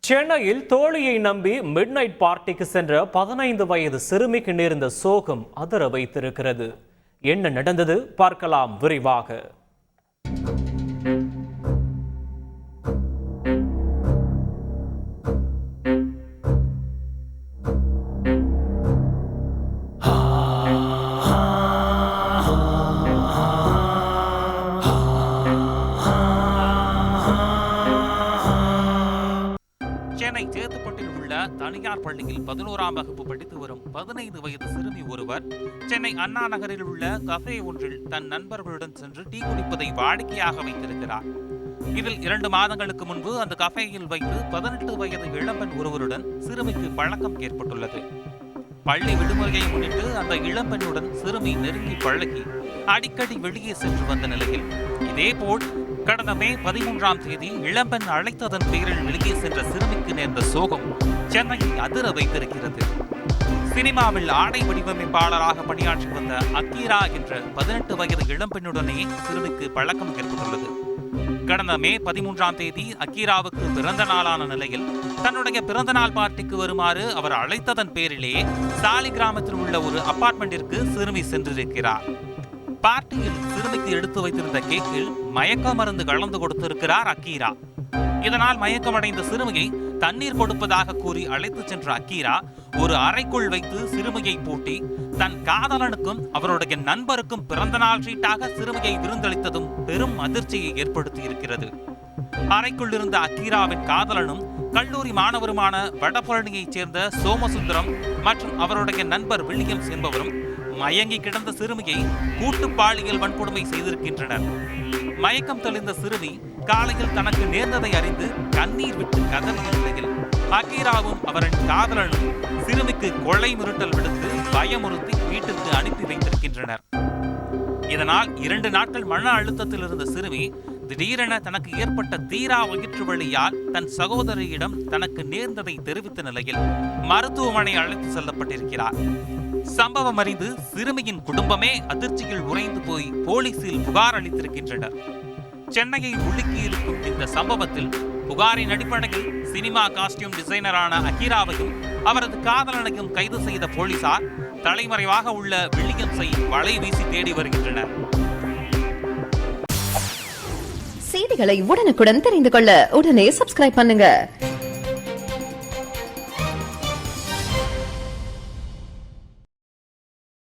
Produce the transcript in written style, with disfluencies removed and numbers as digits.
சென்னையில் தோழியை நம்பி மிட் நைட் பார்ட்டிக்கு சென்ற 15 வயது சிறுமிக்கு நேர்ந்த சோகம் அதிர வைத்திருக்கிறது. என்ன நடந்தது பார்க்கலாம் விரிவாக. சென்னை சேத்துப்பட்டில் உள்ள தனியார் பள்ளியில் 11ஆம் வகுப்பு படித்து வரும் 15 வயது சிறுமி ஒருவர் சென்னை அண்ணா நகரில் உள்ள கஃபே ஒன்றில் தன் நண்பர்களுடன் சென்று டீ குடிப்பதை வாடிக்கையாக வைத்திருக்கிறார். இதில் 2 மாதங்களுக்கு முன்பு அந்த கஃபேயில் வைத்து 18 வயது இளம்பெண் ஒருவருடன் சிறுமிக்கு பழக்கம் ஏற்பட்டுள்ளது. பள்ளி விடுமுறையை முன்னிட்டு அந்த இளம்பெண்ணுடன் சிறுமி நெருங்கி பழகி அடிக்கடி வெளியே சென்று வந்த நிலையில் இதேபோல் கடந்த மே 13ஆம் தேதி இளம்பெண் அழைத்ததன் பேரில் வெளியே சென்ற சிறுமிக்கு நேர்ந்த சோகம் சென்னையை அதிர வைத்திருக்கிறது. சினிமாவில் ஆடை வடிவமைப்பாளராக பணியாற்றி வந்த அக்கீரா என்ற 18 வயது இளம்பெண்ணுடனே சிறுமிக்கு பழக்கம் ஏற்பட்டுள்ளது. கடந்த மே 13ஆம் தேதி அக்கீராவுக்கு பிறந்த நாளான நிலையில் தன்னுடைய பிறந்தநாள் பார்ட்டிக்கு வருமாறு அவர் அழைத்ததன் பேரிலேயே சாலி கிராமத்தில் உள்ள ஒரு அபார்ட்மெண்டிற்கு சிறுமி சென்றிருக்கிறார். பார்ட்டியில் சிறுமிக்கு எடுத்து வைத்திருந்த கேக்கில் மயக்க மருந்து கலந்து கொடுத்திருக்கிறார் அக்கீரா. இதனால் மயக்கமடைந்த சிறுமியை தண்ணீர் கொடுப்பதாக கூறி அழைத்து சென்ற அக்கீரா ஒரு அறைக்குள் வைத்து சிறுமியை பூட்டி தன் காதலனுக்கும் அவருடைய நண்பருக்கும் பிறந்தநாள் ட்ரீட்டாக சிறுமியை விருந்தளித்ததும் பெரும் அதிர்ச்சியை ஏற்படுத்தி இருக்கிறது. அறைக்குள் இருந்த அக்கீராவின் காதலனும் கல்லூரி மாணவருமான வடபழனியைச் சேர்ந்த சோமசுந்தரம் மற்றும் அவருடைய நண்பர் வில்லியம்ஸ் என்பவரும் மயங்கி கிடந்த சிறுமியை கூட்டு பாலியல் வன்கொடுமை செய்திருக்கின்றனர். மயக்கம் தெளிந்த சிறுமி காலையில் தனக்கு நேர்ந்ததை அறிந்து கண்ணீர் விட்டு கதறிய நிலையில் அக்கீராவும் அவரின் காதலனும் சிறுமிக்கு கொலை மிரட்டல் விடுத்து பயமுறுத்தி வீட்டிற்கு அனுப்பி வைத்திருக்கின்றனர். இதனால் 2 நாட்கள் மன அழுத்தத்தில் இருந்த சிறுமி திடீரென தனக்கு ஏற்பட்ட தீரா வயிற்று வலியால் தன் சகோதரியிடம் தனக்கு நேர்ந்ததை தெரிவித்த நிலையில் மருத்துவமனை அழைத்து செல்லப்பட்டிருக்கிறார். சம்பவம் அறிந்து சிறுமியின் குடும்பமே அதிர்ச்சியில் உறைந்து போய் போலீசில் புகார் அளித்திருக்கின்றனர். சென்னையை உலுக்கியிருக்கும் இந்த சம்பவத்தில் புகாரின் அடிப்படையில் சினிமா காஸ்டியூம் டிசைனரான அக்கீராவையும் அவரது காதலனையும் கைது செய்த போலீசார் தலைமறைவாக உள்ள வில்லியம்ஸை வலை வீசி தேடி வருகின்றனர். செய்திகளை உடனுக்குடன் தெரிந்து கொள்ள உடனே சப்ஸ்கிரைப் பண்ணுங்க.